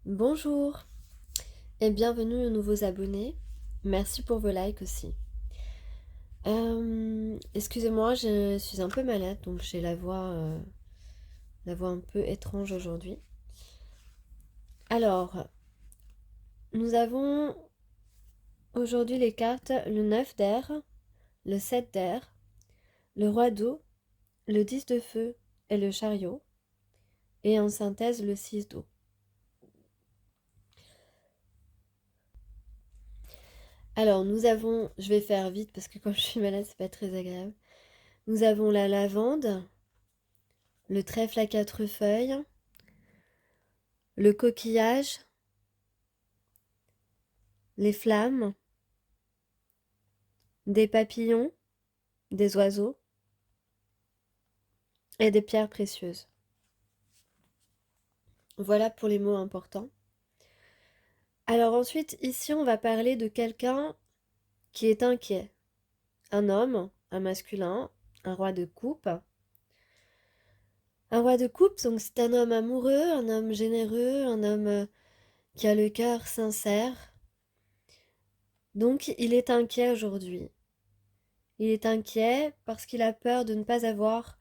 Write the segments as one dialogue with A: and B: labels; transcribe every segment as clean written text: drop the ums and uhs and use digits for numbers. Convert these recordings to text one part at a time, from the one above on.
A: Bonjour et bienvenue aux nouveaux abonnés. Merci pour vos likes aussi. Excusez-moi, je suis un peu malade, donc j'ai la voix un peu étrange aujourd'hui. Alors, nous avons aujourd'hui les cartes le 9 d'air, le 7 d'air, le roi d'eau, le 10 de feu et le chariot, et en synthèse le 6 d'eau. Alors, je vais faire vite parce que quand je suis malade, c'est pas très agréable. Nous avons la lavande, le trèfle à quatre feuilles, le coquillage, les flammes, des papillons, des oiseaux et des pierres précieuses. Voilà pour les mots importants. Alors ensuite, ici, on va parler de quelqu'un qui est inquiet. Un homme, un masculin, un roi de coupe. Un roi de coupe, donc c'est un homme amoureux, un homme généreux, un homme qui a le cœur sincère. Donc il est inquiet aujourd'hui. Il est inquiet parce qu'il a peur de ne pas avoir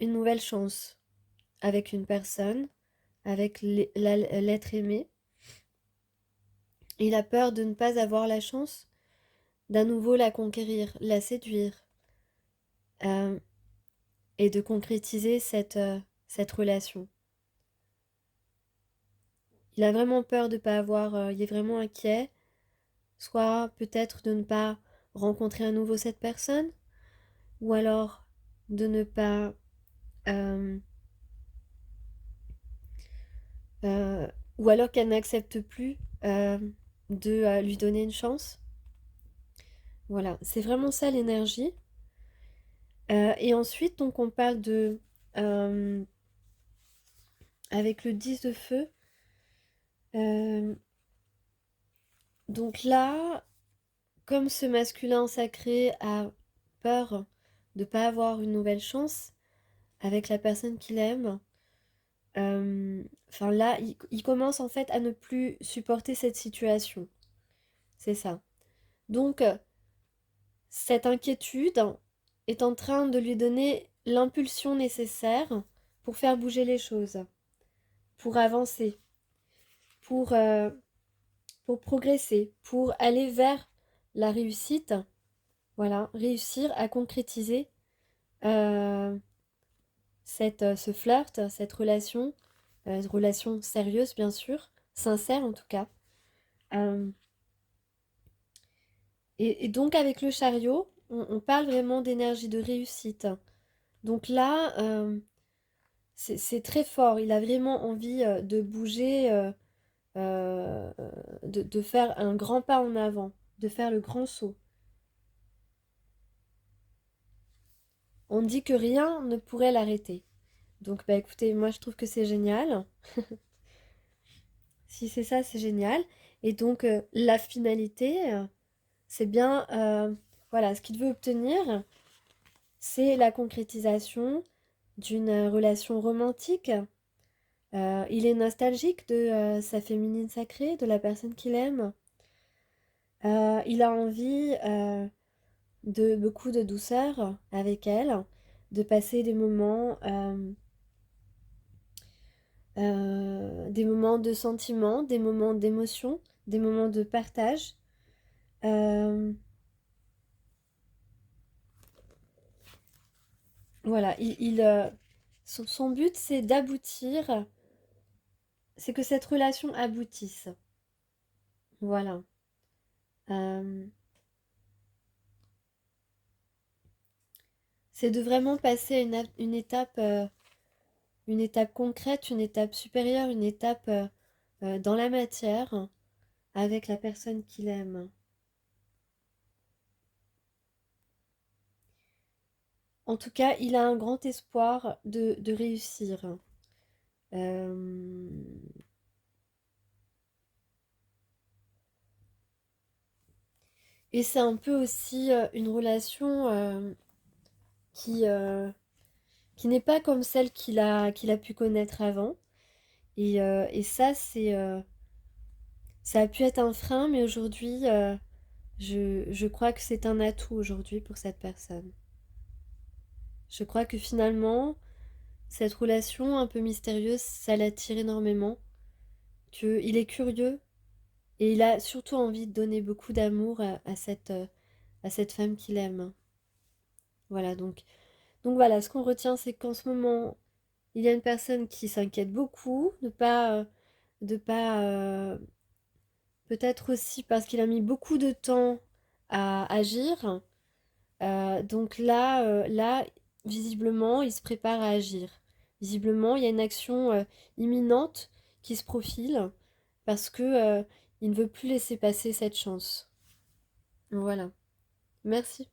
A: une nouvelle chance avec une personne, avec l'être aimé. Il a peur de ne pas avoir la chance d'à nouveau la conquérir, la séduire, euh, et de concrétiser cette relation. Il a vraiment peur de ne pas avoir, il est vraiment inquiet, soit peut-être de ne pas rencontrer à nouveau cette personne, ou alors de ne pas, euh, euh, ou alors qu'elle n'accepte plus de lui donner une chance. Voilà, c'est vraiment ça l'énergie. Et ensuite, donc on parle euh, avec le 10 de feu. euh, donc là, comme ce masculin sacré a peur de ne pas avoir une nouvelle chance avec la personne qu'il aime, enfin là, il commence en fait à ne plus supporter cette situation. C'est ça. Donc, cette inquiétude est en train de lui donner l'impulsion nécessaire pour faire bouger les choses, pour avancer, pour, euh, pour progresser, pour aller vers la réussite. Voilà, réussir à concrétiser euh, ce flirt, cette relation sérieuse bien sûr, sincère en tout cas. Euh, et donc avec le chariot, on parle vraiment d'énergie de réussite. Donc là, c'est très fort. Il a vraiment envie de bouger, euh, de faire un grand pas en avant, de faire le grand saut. On dit que rien ne pourrait l'arrêter. Donc bah écoutez, moi je trouve que c'est génial. Si c'est ça, c'est génial. Et donc la finalité, c'est bien, voilà, ce qu'il veut obtenir, c'est la concrétisation d'une relation romantique. Il est nostalgique de sa féminine sacrée, de la personne qu'il aime. Il a envie de beaucoup de douceur avec elle, de passer des moments de sentiment, des moments d'émotion, des moments de partage. Euh, voilà, son but c'est d'aboutir, c'est que cette relation aboutisse. Voilà. Euh, c'est de vraiment passer à une étape concrète, une étape supérieure, une étape dans la matière avec la personne qu'il aime. En tout cas, il a un grand espoir de réussir. Euh, et c'est un peu aussi une relation qui, euh, qui n'est pas comme celle qu'il a pu connaître avant. Et ça, Ça a pu être un frein, mais aujourd'hui, je crois que c'est un atout aujourd'hui pour cette personne. Je crois que finalement, cette relation un peu mystérieuse, ça l'attire énormément, qu'il est curieux et il a surtout envie de donner beaucoup d'amour à cette femme qu'il aime. Voilà, donc voilà, ce qu'on retient, c'est qu'en ce moment, il y a une personne qui s'inquiète beaucoup, de pas, peut-être aussi parce qu'il a mis beaucoup de temps à agir. Donc là, visiblement, il se prépare à agir. Visiblement, il y a une action imminente qui se profile parce que il ne veut plus laisser passer cette chance. Voilà. Merci.